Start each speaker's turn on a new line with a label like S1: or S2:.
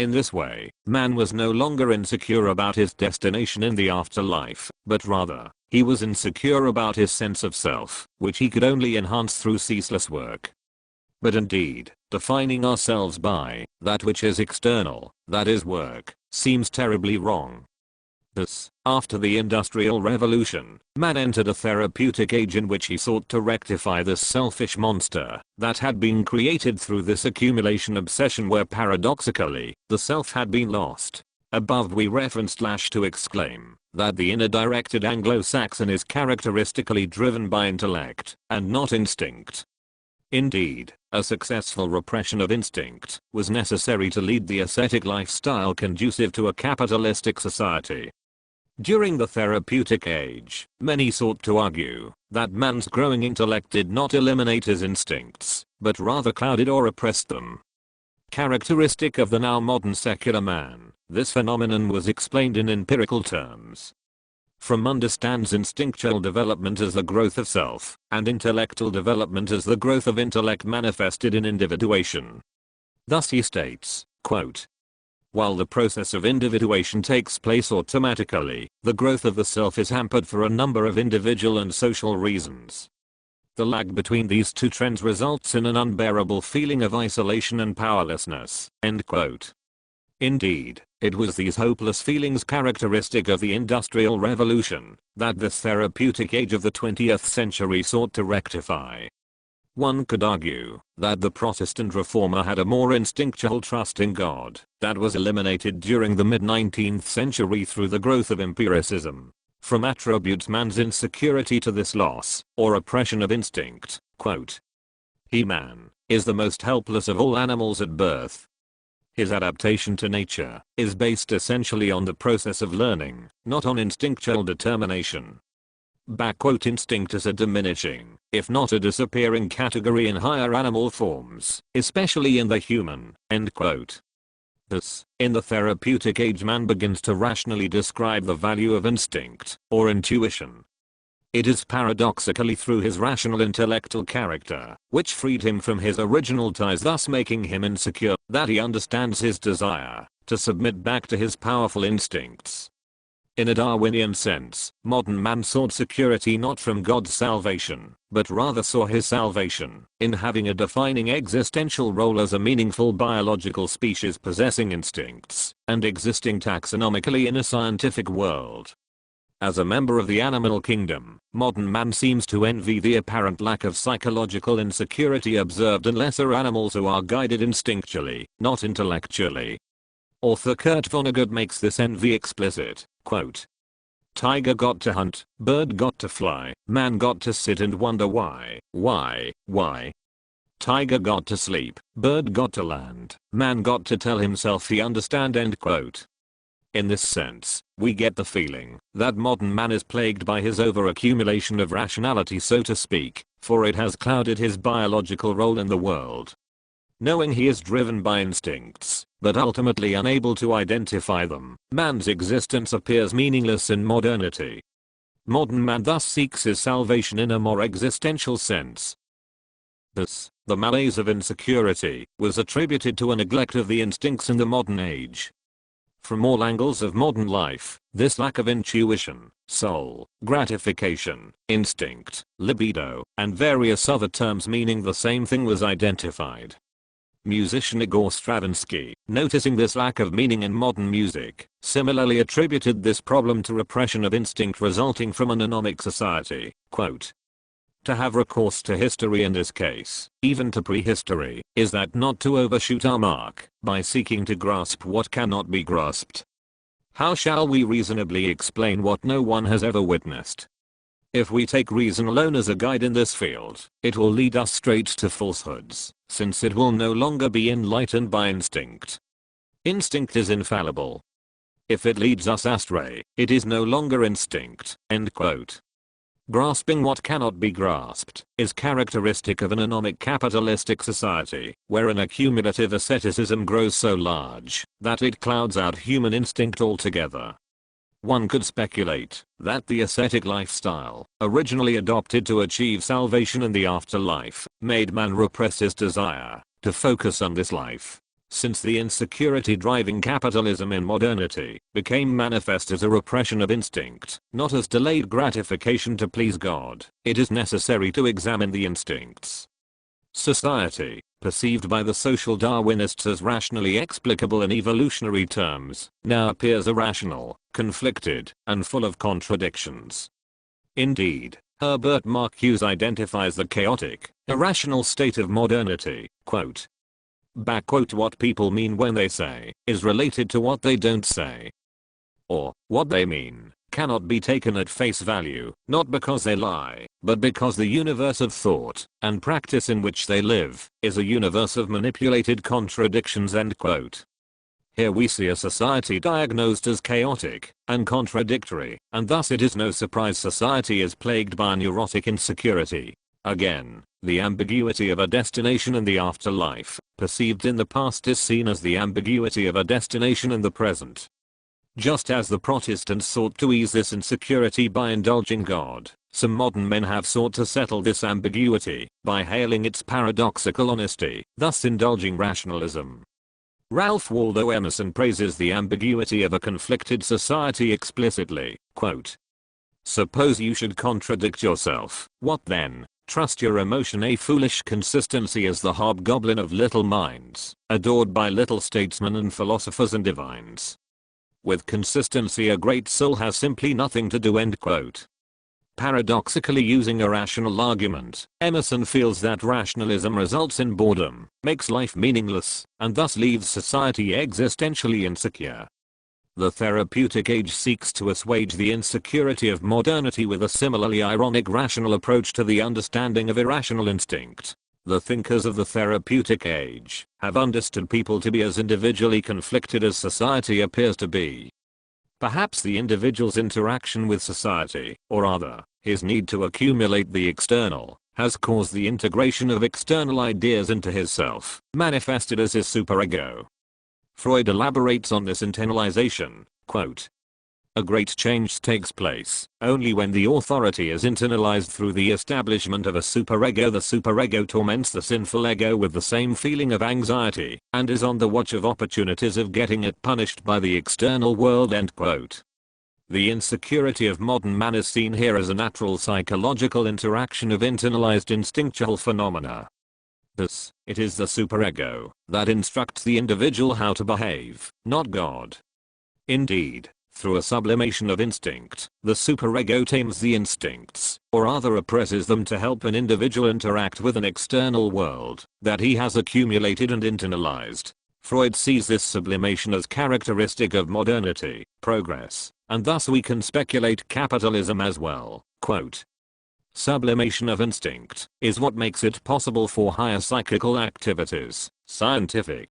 S1: In this way, man was no longer insecure about his destination in the afterlife, but rather, he was insecure about his sense of self, which he could only enhance through ceaseless work. But indeed, defining ourselves by that which is external, that is work, seems terribly wrong. Thus, after the Industrial Revolution, man entered a therapeutic age in which he sought to rectify this selfish monster that had been created through this accumulation obsession where paradoxically, the self had been lost. Above we referenced to exclaim that the inner directed Anglo-Saxon is characteristically driven by intellect and not instinct. Indeed, a successful repression of instinct was necessary to lead the ascetic lifestyle conducive to a capitalistic society. During the therapeutic age, many sought to argue that man's growing intellect did not eliminate his instincts, but rather clouded or oppressed them. Characteristic of the now modern secular man, this phenomenon was explained in empirical terms. Fromm understands instinctual development as the growth of self, and intellectual development as the growth of intellect manifested in individuation. Thus he states, quote, "While the process of individuation takes place automatically, the growth of the self is hampered for a number of individual and social reasons. The lag between these two trends results in an unbearable feeling of isolation and powerlessness." End quote. Indeed, it was these hopeless feelings characteristic of the Industrial Revolution that this therapeutic age of the 20th century sought to rectify. One could argue that the Protestant reformer had a more instinctual trust in God that was eliminated during the mid-19th century through the growth of empiricism. Fromm attributes man's insecurity to this loss or oppression of instinct. Quote, "He-man is the most helpless of all animals at birth. His adaptation to nature is based essentially on the process of learning, not on instinctual determination. Instinct is a diminishing, if not a disappearing category in higher animal forms, especially in the human." End quote. Thus, in the therapeutic age man begins to rationally describe the value of instinct, or intuition. It is paradoxically through his rational intellectual character, which freed him from his original ties thus making him insecure, that he understands his desire to submit back to his powerful instincts. In a Darwinian sense, modern man sought security not from God's salvation, but rather saw his salvation in having a defining existential role as a meaningful biological species possessing instincts and existing taxonomically in a scientific world. As a member of the animal kingdom, modern man seems to envy the apparent lack of psychological insecurity observed in lesser animals who are guided instinctually, not intellectually. Author Kurt Vonnegut makes this envy explicit, quote, "Tiger got to hunt, bird got to fly, man got to sit and wonder why. Tiger got to sleep, bird got to land, man got to tell himself he understand." End quote. In this sense, we get the feeling that modern man is plagued by his overaccumulation of rationality, so to speak, for it has clouded his biological role in the world. Knowing he is driven by instincts, but ultimately unable to identify them, man's existence appears meaningless in modernity. Modern man thus seeks his salvation in a more existential sense. Thus, the malaise of insecurity was attributed to a neglect of the instincts in the modern age. From all angles of modern life, this lack of intuition, soul, gratification, instinct, libido, and various other terms meaning the same thing was identified. Musician Igor Stravinsky, noticing this lack of meaning in modern music, similarly attributed this problem to repression of instinct resulting from an anomic society. Quote, "To have recourse to history in this case, even to prehistory, is that not to overshoot our mark by seeking to grasp what cannot be grasped? How shall we reasonably explain what no one has ever witnessed? If we take reason alone as a guide in this field, it will lead us straight to falsehoods, since it will no longer be enlightened by instinct. Instinct is infallible. If it leads us astray, it is no longer instinct." End quote. Grasping what cannot be grasped is characteristic of an anomic capitalistic society, where an accumulative asceticism grows so large that it clouds out human instinct altogether. One could speculate that the ascetic lifestyle, originally adopted to achieve salvation in the afterlife, made man repress his desire to focus on this life. since the insecurity driving capitalism in modernity became manifest as a repression of instinct, not as delayed gratification to please God, it is necessary to examine the instincts. Society, perceived by the social Darwinists as rationally explicable in evolutionary terms, now appears irrational, conflicted, and full of contradictions. Indeed, Herbert Marcuse identifies the chaotic, irrational state of modernity, quote, "What people mean when they say is related to what they don't say. Or, what they mean cannot be taken at face value, not because they lie, but because the universe of thought and practice in which they live is a universe of manipulated contradictions." End quote. Here we see a society diagnosed as chaotic and contradictory, and thus it is no surprise society is plagued by a neurotic insecurity. Again, the ambiguity of a destination in the afterlife, perceived in the past, is seen as the ambiguity of a destination in the present. Just as the Protestants sought to ease this insecurity by indulging God, some modern men have sought to settle this ambiguity by hailing its paradoxical honesty, thus indulging rationalism. Ralph Waldo Emerson praises the ambiguity of a conflicted society explicitly, quote, "Suppose you should contradict yourself, what then? Trust your emotion. A foolish consistency is the hobgoblin of little minds, adored by little statesmen and philosophers and divines. With consistency a great soul has simply nothing to do." End quote. Paradoxically using a rational argument, Emerson feels that rationalism results in boredom, makes life meaningless, and thus leaves society existentially insecure. The therapeutic age seeks to assuage the insecurity of modernity with a similarly ironic rational approach to the understanding of irrational instinct. The thinkers of the therapeutic age have understood people to be as individually conflicted as society appears to be. Perhaps the individual's interaction with society, or rather, his need to accumulate the external, has caused the integration of external ideas into his self, manifested as his superego. Freud elaborates on this internalization, quote, "A great change takes place only when the authority is internalized through the establishment of a superego. The superego torments the sinful ego with the same feeling of anxiety and is on the watch of opportunities of getting it punished by the external world." End quote. The insecurity of modern man is seen here as a natural psychological interaction of internalized instinctual phenomena. Thus, it is the superego that instructs the individual how to behave, not God. Indeed, through a sublimation of instinct, the superego tames the instincts, or rather oppresses them to help an individual interact with an external world that he has accumulated and internalized. Freud sees this sublimation as characteristic of modernity, progress, and thus we can speculate capitalism as well. Quote, "Sublimation of instinct is what makes it possible for higher psychical activities, scientific,